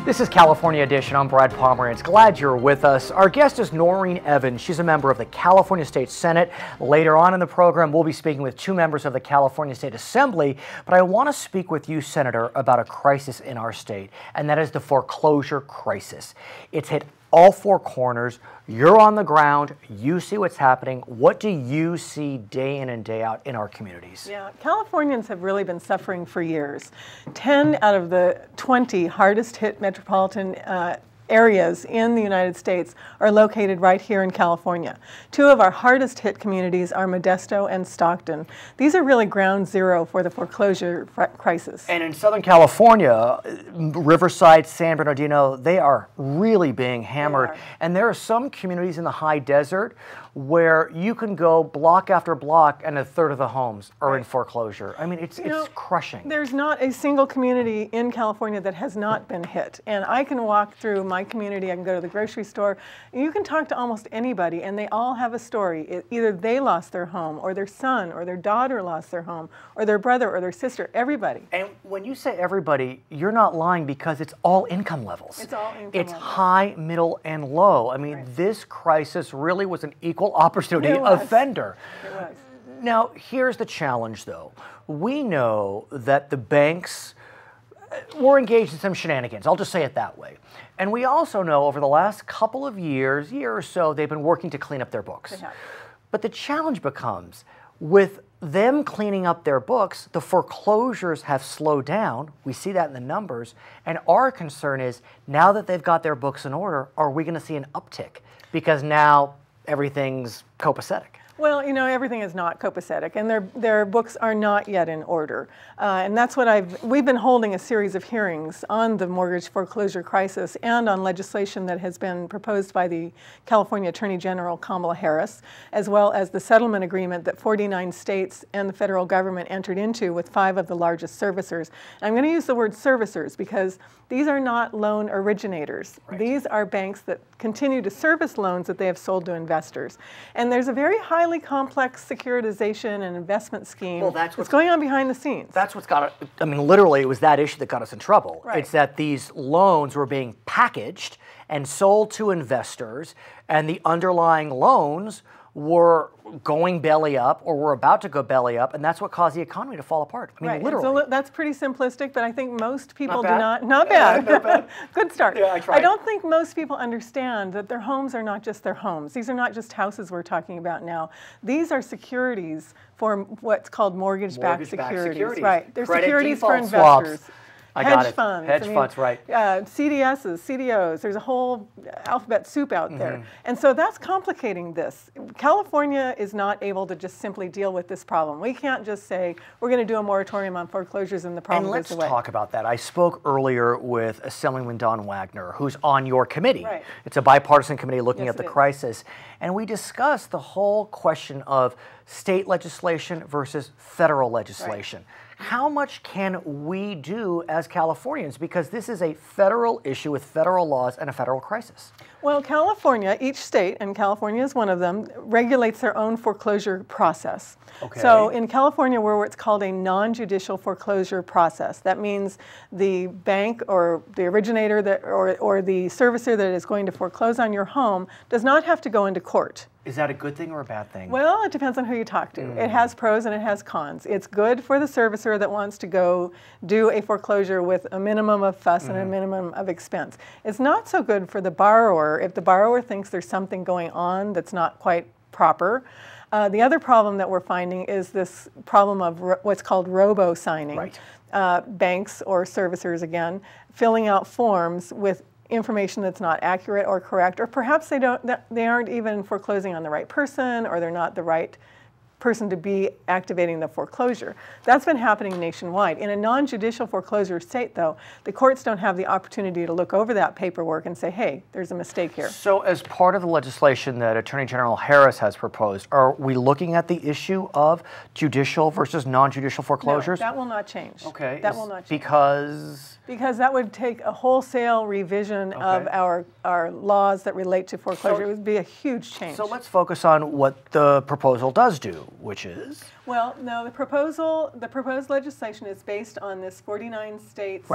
This is California Edition. I'm Brad Pomerance. Glad you're with us. Our guest is Noreen Evans. She's a member of the California State Senate. Later on in the program, we'll be speaking with two members of the California State Assembly. But I want to speak with you, Senator, about a crisis in our state, and that is the foreclosure crisis. It's hit all four corners. You're on the ground. You see what's happening. What do you see day in and day out in our communities? Yeah, Californians have really been suffering for years. 10 out of the 20 hardest hit metropolitan areas in the United States are located right here in California. Two of our hardest hit communities are Modesto and Stockton. These are really ground zero for the foreclosure crisis. And in Southern California, Riverside, San Bernardino, they are really being hammered. And there are some communities in the high desert where you can go block after block and a third of the homes are in foreclosure. I mean, it's crushing. There's not a single community in California that has not been hit. And I can walk through my community, I can go to the grocery store, you can talk to almost anybody and they all have a story. Either they lost their home, or their son or their daughter lost their home, or their brother or their sister, everybody. And when you say everybody, you're not lying, because it's all income levels. It's all income levels. It's high, middle, and low. I mean, this crisis really was an equal opportunity offender. It was. Now, here's the challenge, though. We know that the banks were engaged in some shenanigans. I'll just say it that way. And we also know over the last couple of years, year or so, they've been working to clean up their books. But the challenge becomes, with them cleaning up their books, the foreclosures have slowed down. We see that in the numbers. And our concern is, now that they've got their books in order, are we going to see an uptick? Because now everything's copacetic. Well, you know, everything is not copacetic, and their books are not yet in order. And that's what we've been holding a series of hearings on the mortgage foreclosure crisis and on legislation that has been proposed by the California Attorney General Kamala Harris, as well as the settlement agreement that 49 states and the federal government entered into with 5 of the largest servicers. And I'm going to use the word servicers because these are not loan originators. These are banks that continue to service loans that they have sold to investors. And there's a very highly complex securitization and investment scheme that's going on behind the scenes. That's what's got it. I mean, literally, it was that issue that got us in trouble. It's that these loans were being packaged and sold to investors, and the underlying loans were going belly up, or were about to go belly up, and that's what caused the economy to fall apart. I mean, literally. So that's pretty simplistic, but I think most people not bad. Good start. Yeah, I tried. I don't think most people understand that their homes are not just their homes. These are not just houses we're talking about now. These are securities for what's called mortgage-backed securities. Right. They're securities for investors. Swaps. Hedge funds. Hedge funds, right. CDSs, CDOs, there's a whole alphabet soup out there. And so that's complicating this. California is not able to just simply deal with this problem. We can't just say, we're going to do a moratorium on foreclosures and the problem goes away. And let's talk about that. I spoke earlier with Assemblyman Don Wagner, who's on your committee. It's a bipartisan committee looking at the crisis. And we discussed the whole question of state legislation versus federal legislation. How much can we do as Californians? Because this is a federal issue with federal laws and a federal crisis. Well, California, each state, and California is one of them, regulates their own foreclosure process. So in California, we're what's called a non-judicial foreclosure process. That means the bank or the originator or the servicer that is going to foreclose on your home does not have to go into court. Is that a good thing or a bad thing? Well, it depends on who you talk to. It has pros and it has cons. It's good for the servicer that wants to go do a foreclosure with a minimum of fuss and a minimum of expense. It's not so good for the borrower if the borrower thinks there's something going on that's not quite proper. The other problem that we're finding is this problem of what's called robo-signing. Banks or servicers, again, filling out forms with information that's not accurate or correct, or perhaps they aren't even foreclosing on the right person, or they're not the right person to be activating the foreclosure. That's been happening nationwide. In a non-judicial foreclosure state, though, the courts don't have the opportunity to look over that paperwork and say, hey, there's a mistake here. So as part of the legislation that Attorney General Harris has proposed, are we looking at the issue of judicial versus non-judicial foreclosures? No, that will not change. Okay. That will not change. Because? Because that would take a wholesale revision of our laws that relate to foreclosure. It would be a huge change. So let's focus on what the proposal does do. which is? Well, no, the proposed legislation is based on this 49 states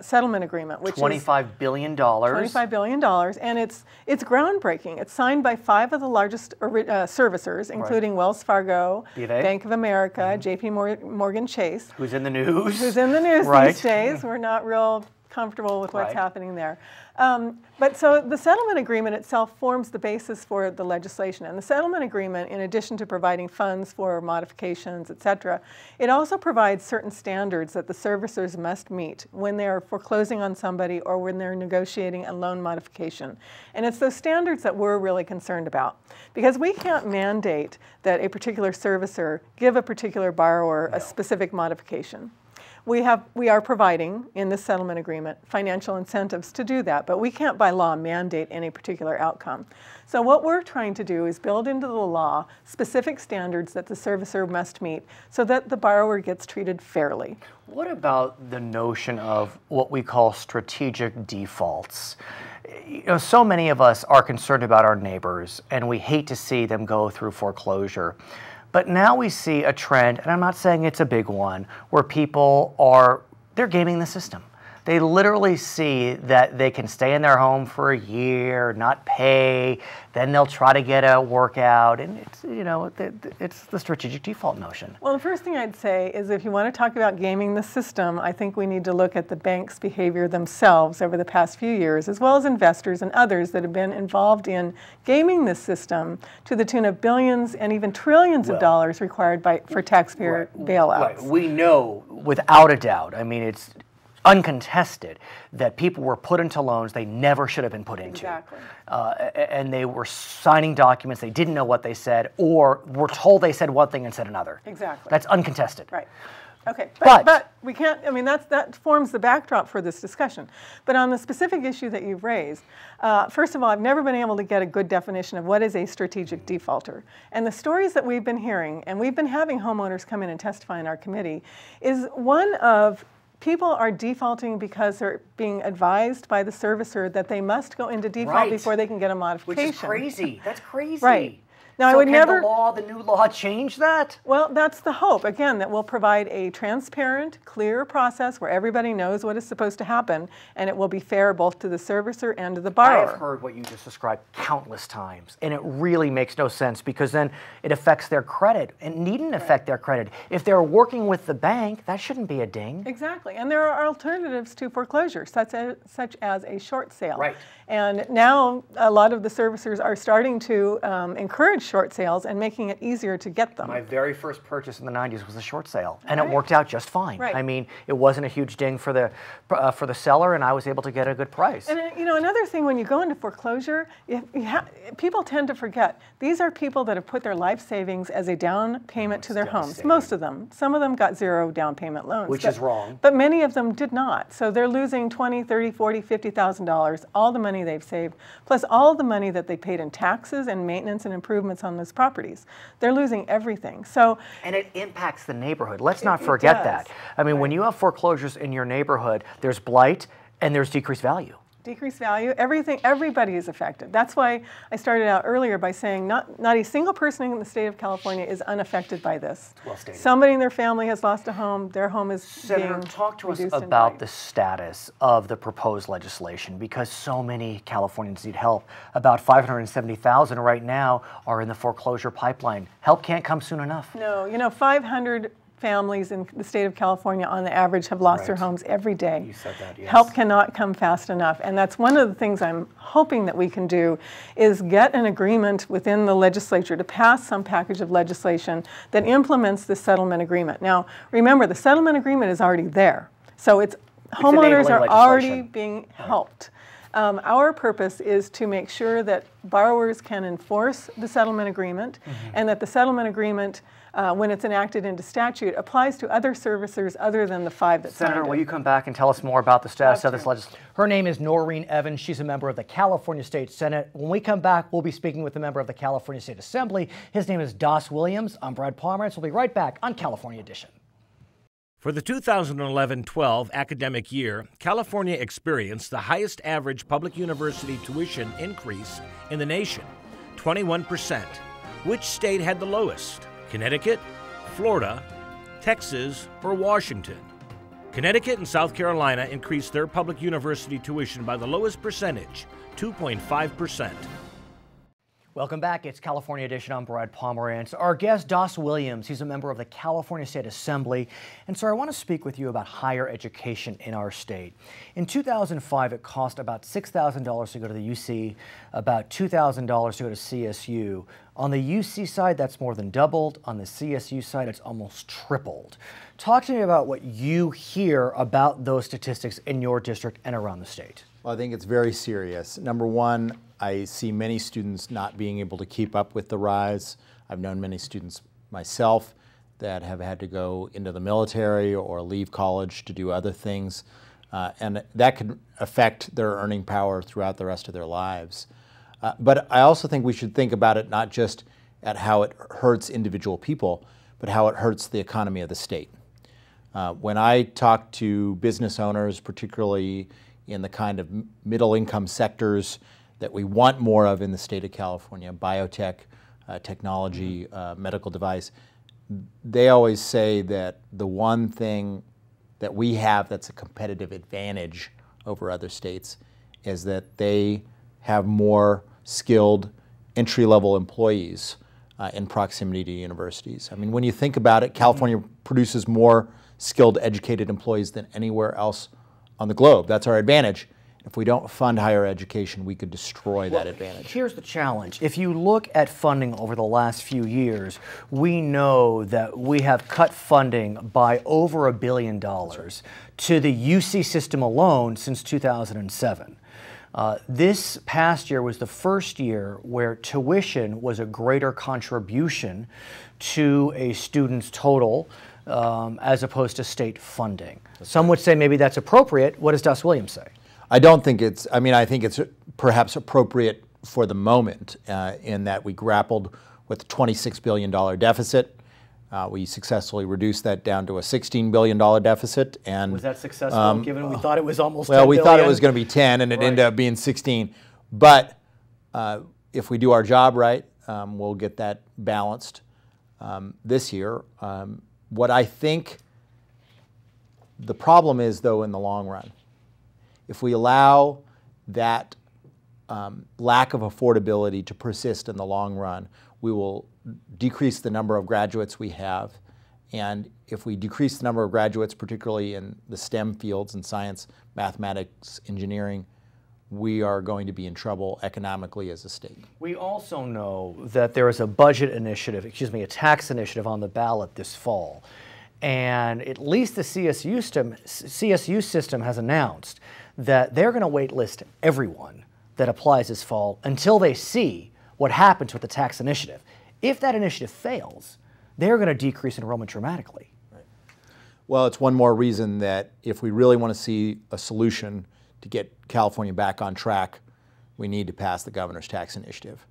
settlement agreement, which $25 billion. $25 billion, and it's groundbreaking. It's signed by 5 of the largest servicers, including Wells Fargo, Bank of America, J.P. Morgan Chase. Who's in the news. Who's in the news these days. We're not real comfortable with what's happening there. But so the settlement agreement itself forms the basis for the legislation. And the settlement agreement, in addition to providing funds for modifications, et cetera, it also provides certain standards that the servicers must meet when they're foreclosing on somebody or when they're negotiating a loan modification. And it's those standards that we're really concerned about. Because we can't mandate that a particular servicer give a particular borrower a specific modification. We are providing, in this settlement agreement, financial incentives to do that, but we can't by law mandate any particular outcome. So what we're trying to do is build into the law specific standards that the servicer must meet so that the borrower gets treated fairly. What about the notion of what we call strategic defaults? You know, so many of us are concerned about our neighbors, and we hate to see them go through foreclosure. But now we see a trend, and I'm not saying it's a big one, where people they're gaming the system. They literally see that they can stay in their home for a year, not pay, then they'll try to get a workout, and it's, you know, it's the strategic default notion. Well, the first thing I'd say is if you want to talk about gaming the system, I think we need to look at the banks' behavior themselves over the past few years, as well as investors and others that have been involved in gaming this system to the tune of billions and even trillions of dollars required for taxpayer bailouts. Right. We know without a doubt, I mean, it's uncontested that people were put into loans they never should have been put into. Exactly. And they were signing documents they didn't know what they said, or were told they said one thing and said another. Exactly. That's uncontested. Right. Okay, but we can't, I mean, that forms the backdrop for this discussion. But on the specific issue that you've raised, first of all, I've never been able to get a good definition of what is a strategic defaulter. And the stories that we've been hearing, and we've been having homeowners come in and testify in our committee, is one of people are defaulting because they're being advised by the servicer that they must go into default before they can get a modification. Which is crazy. That's crazy. Right. Now, so I would can never, the new law change that? Well, that's the hope. Again, that we'll provide a transparent, clear process where everybody knows what is supposed to happen, and it will be fair both to the servicer and to the borrower. I've heard what you just described countless times, and it really makes no sense because then it affects their credit. It needn't affect their credit. If they're working with the bank, that shouldn't be a ding. Exactly, and there are alternatives to foreclosure, such as a short sale. Right. And now a lot of the servicers are starting to encourage short sales and making it easier to get them. My very first purchase in the 90s was a short sale, and it worked out just fine. Right. I mean, it wasn't a huge ding for the seller, and I was able to get a good price. And you know, another thing, when you go into foreclosure, people tend to forget these are people that have put their life savings as a down payment to their homes. Most of them. Some of them got zero down payment loans. Which is wrong. But many of them did not. So they're losing $20,000, $30,000, $40,000, $50,000, all the money they've saved, plus all the money that they paid in taxes and maintenance and improvements on those properties. They're losing everything. So, and it impacts the neighborhood. Let's not forget that. I mean, when you have foreclosures in your neighborhood, there's blight and there's decreased value. Decreased value, everybody is affected. That's why I started out earlier by saying not a single person in the state of California is unaffected by this. Well stated. Somebody in their family has lost a home, their home is Senator, being talk to us reduced about the status of the proposed legislation, because so many Californians need help. About 570,000 right now are in the foreclosure pipeline. Help can't come soon enough. No, you know, 500 families in the state of California on the average have lost their homes every day. You said that, yes. Help cannot come fast enough, and that's one of the things I'm hoping that we can do is get an agreement within the legislature to pass some package of legislation that implements the settlement agreement. Now, remember, the settlement agreement is already there, so it's homeowners are already being helped. Our purpose is to make sure that borrowers can enforce the settlement agreement, and that the settlement agreement, when it's enacted into statute, applies to other servicers other than the 5 that signed it. Senator, will you come back and tell us more about the status of this legislation? Her name is Noreen Evans. She's a member of the California State Senate. When we come back, we'll be speaking with a member of the California State Assembly. His name is Das Williams. I'm Brad Pomerance. We'll be right back on California Edition. For the 2011-12 academic year, California experienced the highest average public university tuition increase in the nation, 21%. Which state had the lowest? Connecticut, Florida, Texas, or Washington? Connecticut and South Carolina increased their public university tuition by the lowest percentage, 2.5%. Welcome back. It's California Edition. I'm Brad Pomerance. Our guest, Das Williams, he's a member of the California State Assembly. And sir, I want to speak with you about higher education in our state. In 2005, it cost about $6,000 to go to the UC, about $2,000 to go to CSU. On the UC side, that's more than doubled. On the CSU side, it's almost tripled. Talk to me about what you hear about those statistics in your district and around the state. Well, I think it's very serious. Number one, I see many students not being able to keep up with the rise. I've known many students myself that have had to go into the military or leave college to do other things, and that could affect their earning power throughout the rest of their lives. But I also think we should think about it not just at how it hurts individual people, but how it hurts the economy of the state. When I talk to business owners, particularly in the kind of middle income sectors that we want more of in the state of California, biotech, technology, medical device, they always say that the one thing that we have that's a competitive advantage over other states is that they have more skilled entry-level employees in proximity to universities. I mean, when you think about it, California produces more skilled, educated employees than anywhere else on the globe. That's our advantage. If we don't fund higher education, we could destroy that advantage. Here's the challenge. If you look at funding over the last few years, we know that we have cut funding by over $1 billion to the UC system alone since 2007. This past year was the first year where tuition was a greater contribution to a student's total as opposed to state funding. Some would say maybe that's appropriate. What does Das Williams say? I don't think it's, I mean, I think it's perhaps appropriate for the moment in that we grappled with a $26 billion deficit. We successfully reduced that down to a $16 billion deficit. And was that successful, given we thought it was almost 10 Well, we billion? thought it was going to be 10, and it ended up being 16. But if we do our job right, we'll get that balanced this year. What I think the problem is, though, in the long run, if we allow that lack of affordability to persist in the long run, we will decrease the number of graduates we have. And if we decrease the number of graduates, particularly in the STEM fields in science, mathematics, engineering, we are going to be in trouble economically as a state. We also know that there is a budget initiative, a tax initiative on the ballot this fall. And at least the CSU system has announced that they're going to waitlist everyone that applies this fall until they see what happens with the tax initiative. If that initiative fails, they're going to decrease enrollment dramatically. Right. Well, it's one more reason that if we really want to see a solution to get California back on track, we need to pass the governor's tax initiative.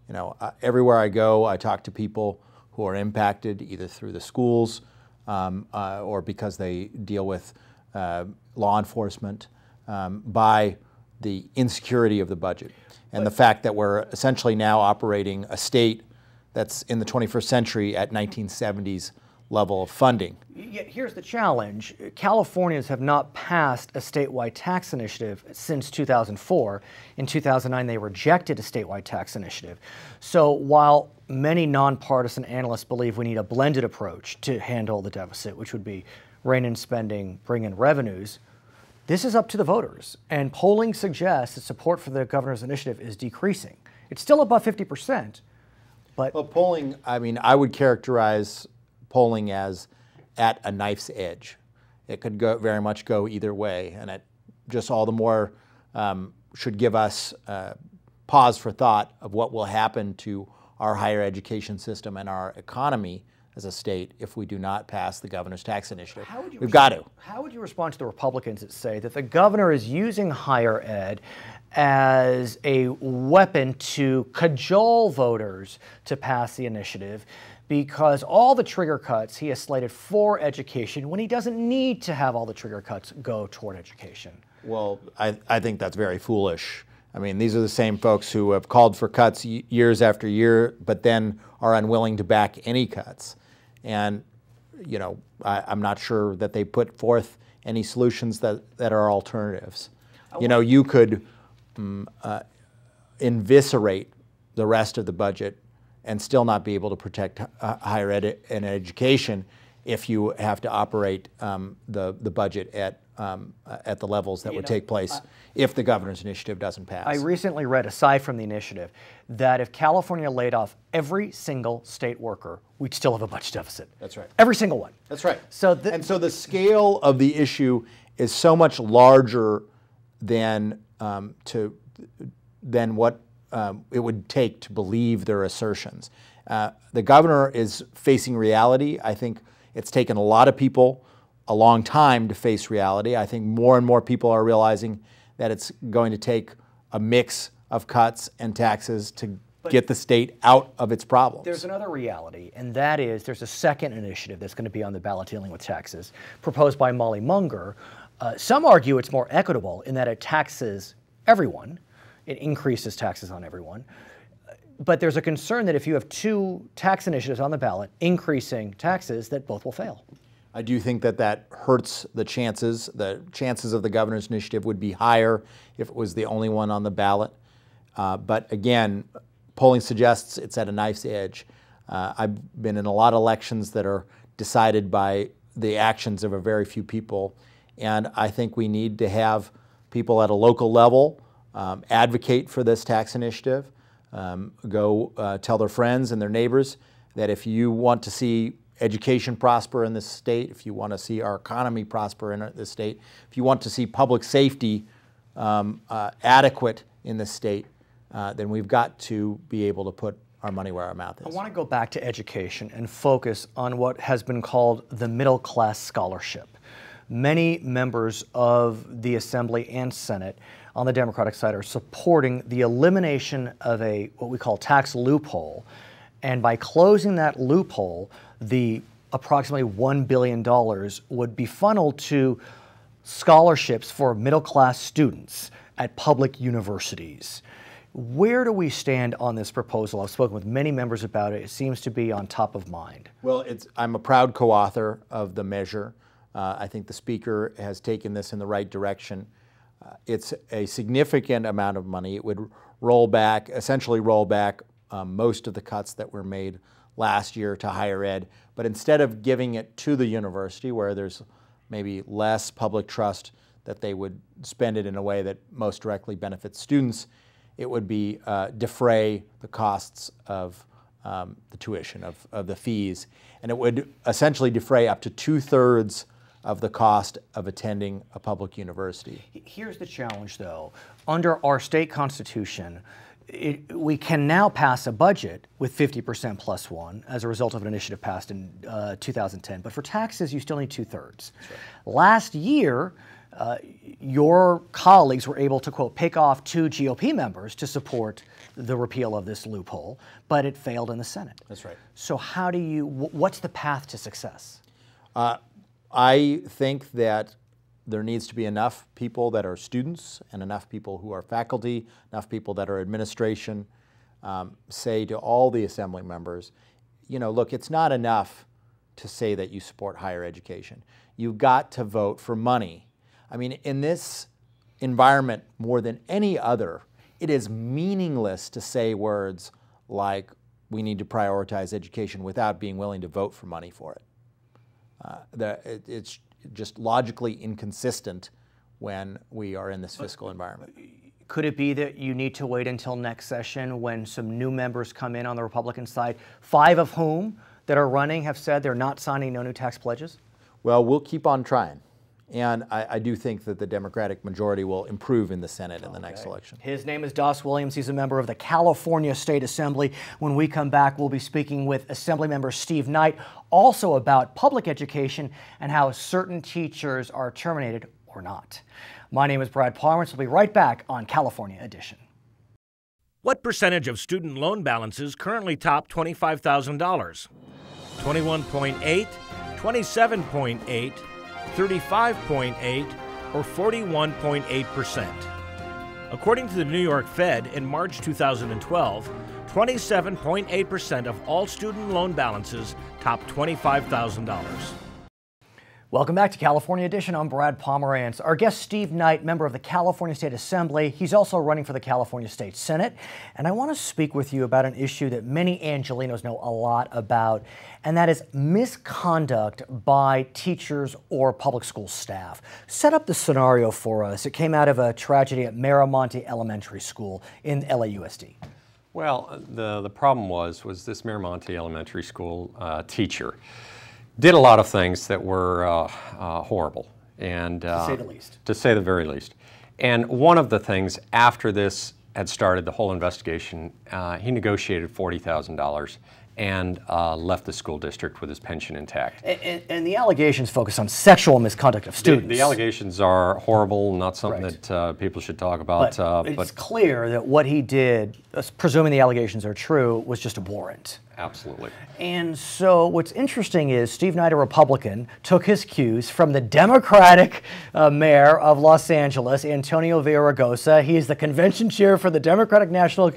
You know, everywhere I go, I talk to people who are impacted either through the schools or because they deal with law enforcement by the insecurity of the budget and the fact that we're essentially now operating a state that's in the 21st century at 1970s level of funding. Yet here's the challenge. Californians have not passed a statewide tax initiative since 2004. In 2009, they rejected a statewide tax initiative. So while many nonpartisan analysts believe we need a blended approach to handle the deficit, which would be rein in spending, bring in revenues, this is up to the voters. And polling suggests that support for the governor's initiative is decreasing. It's still above 50%, but... Well, polling, I mean, I would characterize polling as at a knife's edge. It could go very much go either way, and it just all the more should give us pause for thought of what will happen to our higher education system and our economy as a state if we do not pass the governor's tax initiative. We've got to. How would you respond to the Republicans that say that the governor is using higher ed as a weapon to cajole voters to pass the initiative, because all the trigger cuts he has slated for education when he doesn't need to have all the trigger cuts go toward education? Well, I think that's very foolish. I mean, these are the same folks who have called for cuts years after year, but then are unwilling to back any cuts. And, you know, I'm not sure that they put forth any solutions that are alternatives. You know, you could eviscerate the rest of the budget and still not be able to protect higher ed and education if you have to operate the budget at the levels that would take place if the governor's initiative doesn't pass. I recently read, aside from the initiative, that if California laid off every single state worker, we'd still have a budget deficit. That's right. Every single one. That's right. So so the scale of the issue is so much larger than what it would take to believe their assertions. The governor is facing reality. I think it's taken a lot of people a long time to face reality. I think more and more people are realizing that it's going to take a mix of cuts and taxes to get the state out of its problems. There's another reality, and that is there's a second initiative that's going to be on the ballot dealing with taxes, proposed by Molly Munger. Some argue it's more equitable in that it taxes everyone. It increases taxes on everyone. But there's a concern that if you have two tax initiatives on the ballot increasing taxes, that both will fail. I do think that hurts the chances. The chances of the governor's initiative would be higher if it was the only one on the ballot. But again, polling suggests it's at a knife's edge. I've been in a lot of elections that are decided by the actions of a very few people. And I think we need to have people at a local level advocate for this tax initiative, go tell their friends and their neighbors that if you want to see education prosper in this state, if you want to see our economy prosper in this state, if you want to see public safety adequate in this state, then we've got to be able to put our money where our mouth is. I want to go back to education and focus on what has been called the middle class scholarship. Many members of the Assembly and Senate on the Democratic side are supporting the elimination of what we call tax loophole. And by closing that loophole, the approximately $1 billion would be funneled to scholarships for middle-class students at public universities. Where do we stand on this proposal? I've spoken with many members about it. It seems to be on top of mind. Well, I'm a proud co-author of the measure. I think the Speaker has taken this in the right direction. It's a significant amount of money. It would essentially roll back most of the cuts that were made last year to higher ed. But instead of giving it to the university, where there's maybe less public trust that they would spend it in a way that most directly benefits students, it would be defray the costs of the tuition, of the fees. And it would essentially defray up to 2/3 of the cost of attending a public university. Here's the challenge, though. Under our state constitution, we can now pass a budget with 50% plus one as a result of an initiative passed in 2010. But for taxes, you still need 2/3. Right. Last year, your colleagues were able to, quote, pick off 2 GOP members to support the repeal of this loophole, but it failed in the Senate. That's right. So what's the path to success? I think that there needs to be enough people that are students and enough people who are faculty, enough people that are administration, say to all the Assembly members, you know, look, it's not enough to say that you support higher education. You've got to vote for money. I mean, in this environment more than any other, it is meaningless to say words like we need to prioritize education without being willing to vote for money for it. It's just logically inconsistent when we are in this fiscal environment. Could it be that you need to wait until next session when some new members come in on the Republican side, 5 of whom that are running have said they're not signing no new tax pledges? Well, we'll keep on trying. And I do think that the Democratic majority will improve in the Senate in the next election. His name is Doss Williams. He's a member of the California State Assembly. When we come back, we'll be speaking with Assemblymember Steve Knight, also about public education and how certain teachers are terminated or not. My name is Brad Pomerance. We'll be right back on California Edition. What percentage of student loan balances currently top $25,000? 21.8, 27.8, 35.8, or 41.8%. According to the New York Fed, in March 2012, 27.8% of all student loan balances topped $25,000. Welcome back to California Edition. I'm Brad Pomerance. Our guest, Steve Knight, member of the California State Assembly. He's also running for the California State Senate. And I want to speak with you about an issue that many Angelenos know a lot about, and that is misconduct by teachers or public school staff. Set up the scenario for us. It came out of a tragedy at Miramonte Elementary School in LAUSD. Well, the problem was this Miramonte Elementary School teacher did a lot of things that were horrible, and to say the least. To say the very least. And one of the things after this had started, the whole investigation, he negotiated $40,000 and left the school district with his pension intact. And the allegations focus on sexual misconduct of students. The allegations are horrible, not something that people should talk about. But it's clear that what he did, presuming the allegations are true, was just abhorrent. Absolutely. And so what's interesting is Steve Knight, a Republican, took his cues from the Democratic mayor of Los Angeles, Antonio Villaraigosa. He is the convention chair for the Democratic National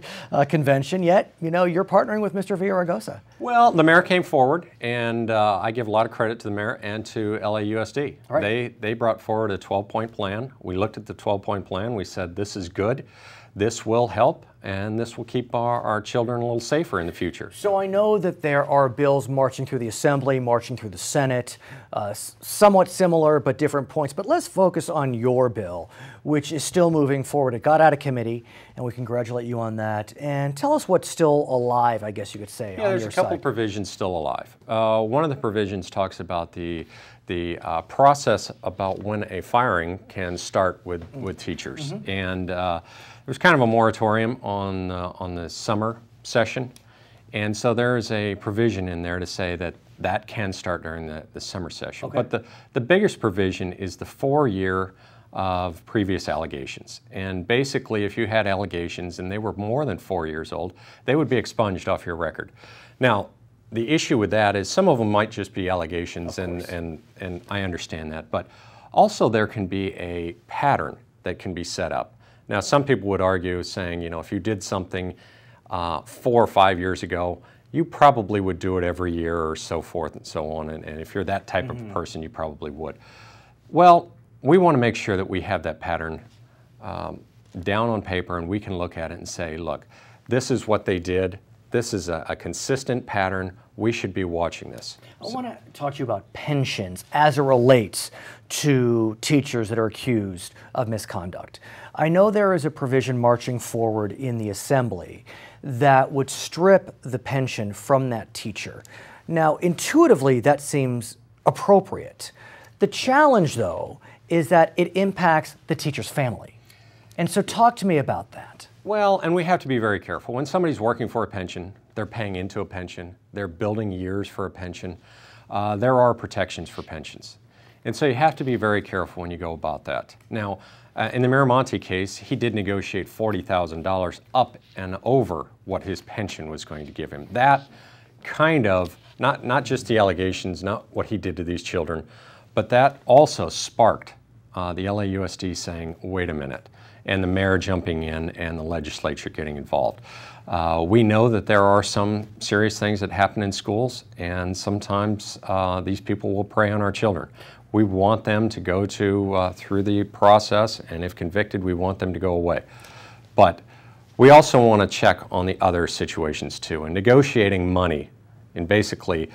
Convention, yet, you know, you're partnering with Mr. Villaraigosa. Well, the mayor came forward, and I give a lot of credit to the mayor and to LAUSD. Right. They brought forward a 12-point plan. We looked at the 12-point plan. We said, this is good. This will help, and this will keep our children a little safer in the future. So I know that there are bills marching through the Assembly, marching through the Senate, somewhat similar but different points. But let's focus on your bill, which is still moving forward. It got out of committee, and we congratulate you on that. And tell us what's still alive, I guess you could say, on your side. Yeah, there's a couple provisions still alive. One of the provisions talks about the process about when a firing can start with teachers. Mm-hmm. And there's kind of a moratorium on the summer session. And so there is a provision in there to say that can start during the summer session. Okay. But the biggest provision is the 4-year of previous allegations. And basically, if you had allegations and they were more than 4 years old, they would be expunged off your record. Now, the issue with that is some of them might just be allegations, and I understand that. But also there can be a pattern that can be set up. Now, some people would argue saying, you know, if you did something 4 or 5 years ago, you probably would do it every year or so forth and so on. And if you're that type of a person, you probably would. Well, we want to make sure that we have that pattern down on paper, and we can look at it and say, look, this is what they did. This is a consistent pattern. We should be watching this. I want to talk to you about pensions as it relates to teachers that are accused of misconduct. I know there is a provision marching forward in the Assembly that would strip the pension from that teacher. Now, intuitively, that seems appropriate. The challenge, though, is that it impacts the teacher's family. And so talk to me about that. Well, and we have to be very careful. When somebody's working for a pension, they're paying into a pension, they're building years for a pension, there are protections for pensions. And so you have to be very careful when you go about that. Now, in the Miramonte case, he did negotiate $40,000 up and over what his pension was going to give him. That kind of, not just the allegations, not what he did to these children, but that also sparked the LAUSD saying, wait a minute, and the mayor jumping in and the legislature getting involved. We know that there are some serious things that happen in schools, and sometimes these people will prey on our children. We want them to go through the process, and if convicted, we want them to go away. But we also want to check on the other situations too, and negotiating money and basically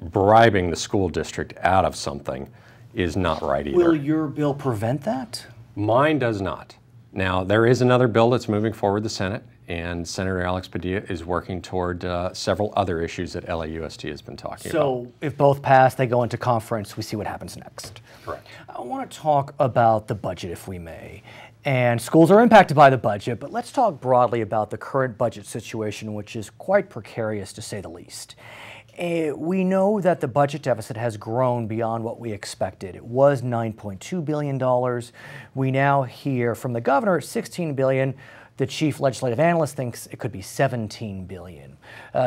bribing the school district out of something is not right either. Will your bill prevent that? Mine does not. Now, there is another bill that's moving forward the Senate, and Senator Alex Padilla is working toward several other issues that LAUSD has been talking about. So if both pass, they go into conference, we see what happens next. Correct. I want to talk about the budget, if we may. And schools are impacted by the budget, but let's talk broadly about the current budget situation, which is quite precarious to say the least. We know that the budget deficit has grown beyond what we expected. It was $9.2 billion. We now hear from the governor $16 billion. The chief legislative analyst thinks it could be $17 billion.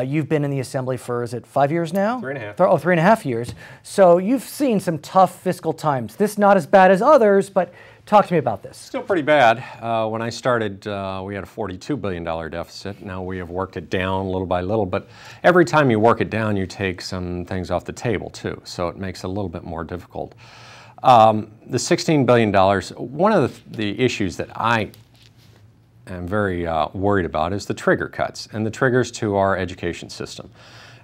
You've been in the Assembly for, is it 5 years now? 3.5. Oh, 3.5 years. So you've seen some tough fiscal times. This not as bad as others, but talk to me about this. Still pretty bad. When I started, we had a $42 billion deficit. Now we have worked it down little by little, but every time you work it down, you take some things off the table too, so it makes it a little bit more difficult. The $16 billion, one of the issues that I am very worried about is the trigger cuts and the triggers to our education system.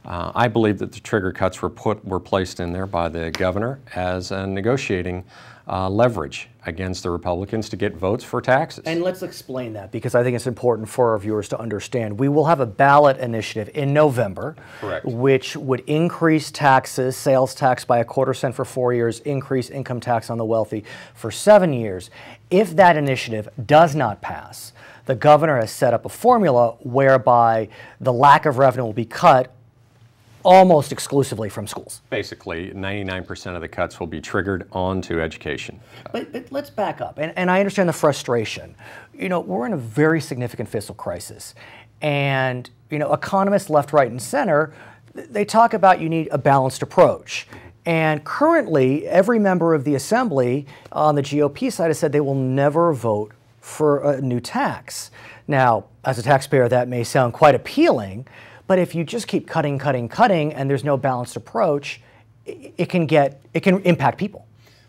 I believe that the trigger cuts were placed in there by the governor as a negotiating leverage against the Republicans to get votes for taxes. And let's explain that, because I think it's important for our viewers to understand. We will have a ballot initiative in November, correct, which would increase taxes, sales tax by 1/4 cent for 4 years, increase income tax on the wealthy for 7 years. If that initiative does not pass, the governor has set up a formula whereby the lack of revenue will be cut almost exclusively from schools. Basically, 99% of the cuts will be triggered onto education. But let's back up, and I understand the frustration. You know, we're in a very significant fiscal crisis, and you know, economists left, right, and center, they talk about you need a balanced approach. And currently, every member of the Assembly on the GOP side has said they will never vote for a new tax. Now, as a taxpayer, that may sound quite appealing, but if you just keep cutting, and there's no balanced approach, it can impact people.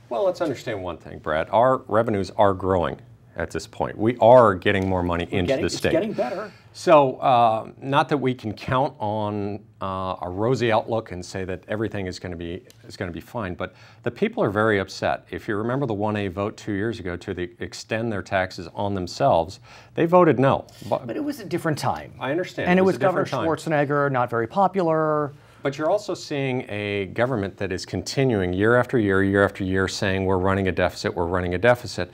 Well, let's understand one thing, Brad. Our revenues are growing at this point. We are getting more money into the state. It's getting better. So, not that we can count on a rosy outlook and say that everything is going to be fine, but the people are very upset. If you remember the 1A vote 2 years ago to extend their taxes on themselves, they voted no. But it was a different time. I understand. And it was Governor Schwarzenegger, not very popular. But you're also seeing a government that is continuing year after year, saying we're running a deficit.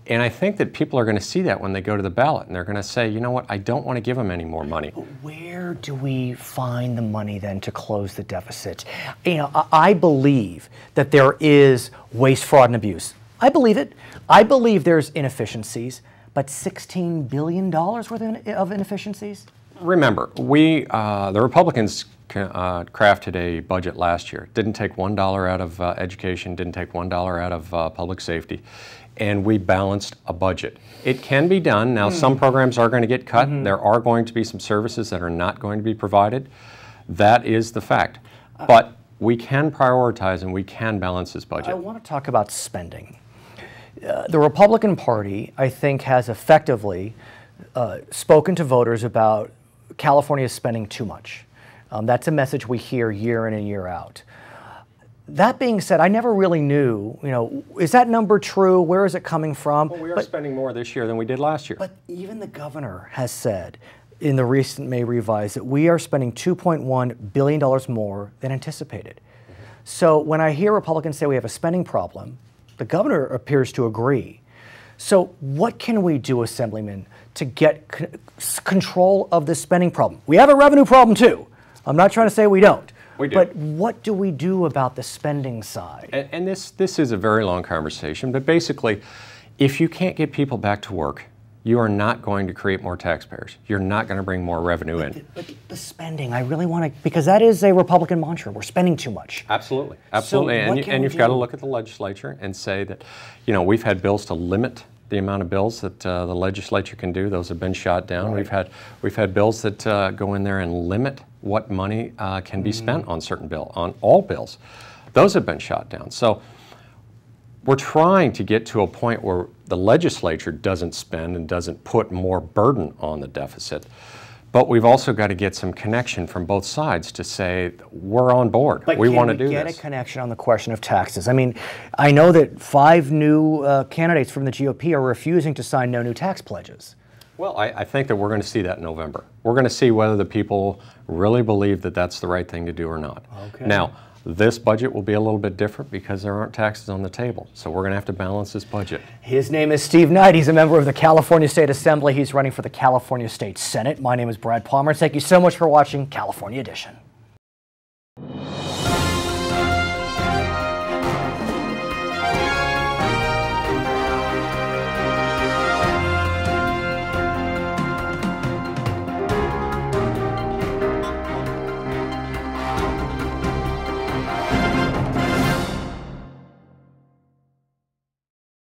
And I think that people are going to see that when they go to the ballot, and they're going to say, you know what, I don't want to give them any more money. But where do we find the money then to close the deficit? You know, I believe that there is waste, fraud, and abuse. I believe it. I believe there's inefficiencies, but $16 billion worth of inefficiencies? Remember, the Republicans crafted a budget last year. Didn't take $1 out of education, didn't take $1 out of public safety, and we balanced a budget. It can be done. Now, some programs are going to get cut. There are going to be some services that are not going to be provided. That is the fact. But we can prioritize and we can balance this budget. I want to talk about spending. The Republican Party, I think, has effectively spoken to voters about California spending too much. That's a message we hear year in and year out. That being said, I never really knew, you know, is that number true? Where is it coming from? Well, we are spending more this year than we did last year. But even the governor has said in the recent May revise that we are spending $2.1 billion more than anticipated. So when I hear Republicans say we have a spending problem, the governor appears to agree. So what can we do, Assemblyman, to get control of this spending problem? We have a revenue problem too. I'm not trying to say we don't. We do. But what do we do about the spending side? And this is a very long conversation, but basically, if you can't get people back to work, you are not going to create more taxpayers. You're not going to bring more revenue in. But the spending, I really want to, because that is a Republican mantra. We're spending too much. Absolutely, absolutely. So and you've got to look at the legislature and say that, you know, we've had bills to limit the amount of bills that the legislature can do. Those have been shot down. Right. We've had bills that go in there and limit what money can be spent on certain bill, on all bills. Those have been shot down. So we're trying to get to a point where the legislature doesn't spend and doesn't put more burden on the deficit. But we've also got to get some connection from both sides to say, we're on board. But we want to do this. Get this. a connection on the question of taxes? I mean, I know that 5 new candidates from the GOP are refusing to sign no new tax pledges. Well, I think that we're going to see that in November. We're going to see whether the people really believe that that's the right thing to do or not. Okay. Now, this budget will be a little bit different because there aren't taxes on the table. So we're going to have to balance this budget. His name is Steve Knight. He's a member of the California State Assembly. He's running for the California State Senate. My name is Brad Pomerance. Thank you so much for watching California Edition.